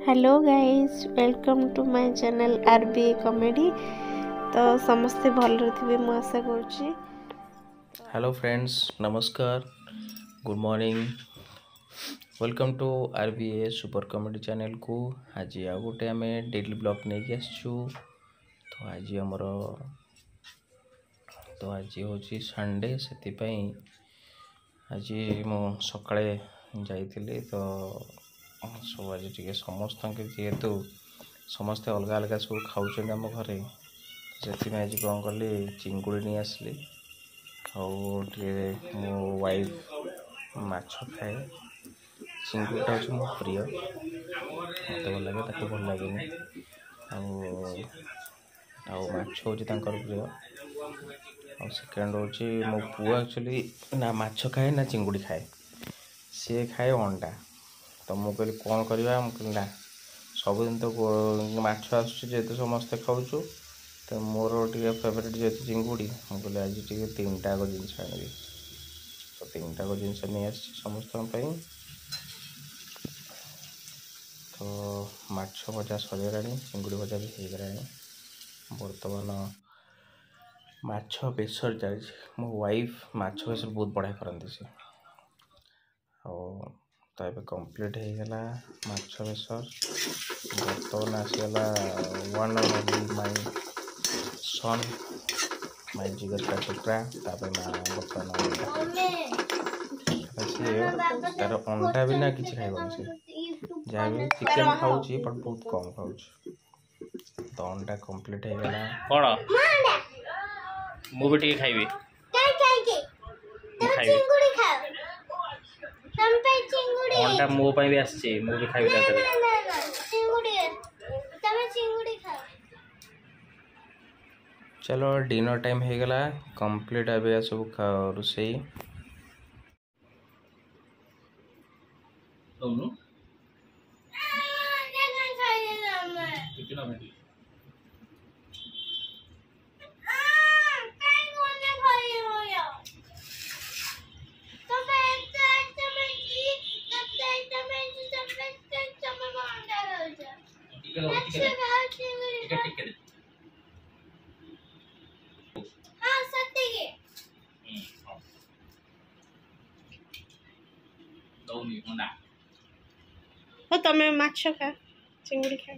Hello guys, welcome to my channel RBA comedy. तो समस्ते भल थे मु आशा करुँची। हेलो फ्रेंड्स, नमस्कार, good morning, welcome to RBA super comedy channel को। आज आ गोटे आम डेली ब्लॉग नहीं आसचु। तो आज आमर तो आज हूँ संडे से आज मु सकाळे जाइली। तो सब आज टे समस्त जेहेतु समस्ते अलग अलग सब खाऊँ आम घरे, से आज कौन कली चिंगुड़ी नहीं आसली। मो वाइफ माछ खाए, चिंगुड़ीटा हूँ मो प्रिय, मत भल लगे ताको भल लगे। माछ हूँ प्रिय। सेकेंड हूँ मो पुआ एक्चुअली ना माछ खाए ना चिंगुड़ी खाए, सी खाए अंडा। तो मुझे कहली कौन करवा, मुझे ना सबुदिन तो माछ आसु समस्ते खाऊँ, तो मोर टे फेवरेट जेहतु चिंगुड़ी, मुझे आज टे तीन टाक जिनस आनी। तो तीन टाक जिनस नहीं आस समस्त। तो माछ भजा सरीगला, चिंगुड़ी भजा भी हो गला। बर्तमान माछ बेसर चली। मो वाइफ माछ बेसर बहुत बढ़िया करती से। तो ये कंप्लीट हो गला माछ बेसर। बर्तमान आसगला one of my son, my जिगर का टुकड़ा। बर्तमान तार अंडा बिना किसी खाइबन से, जहाँ भी चिकेन खाऊँ बट बहुत कम खाऊँ। तो अंडा कंप्लीट हो गला। कौन मुझे खाइबी अंडा मो भी आसी मुझे खाइबी। चलो डिनर टाइम हो गला कंप्लीट। अब सब रोसई तमें माछ खा, चिंगुड़ी खा।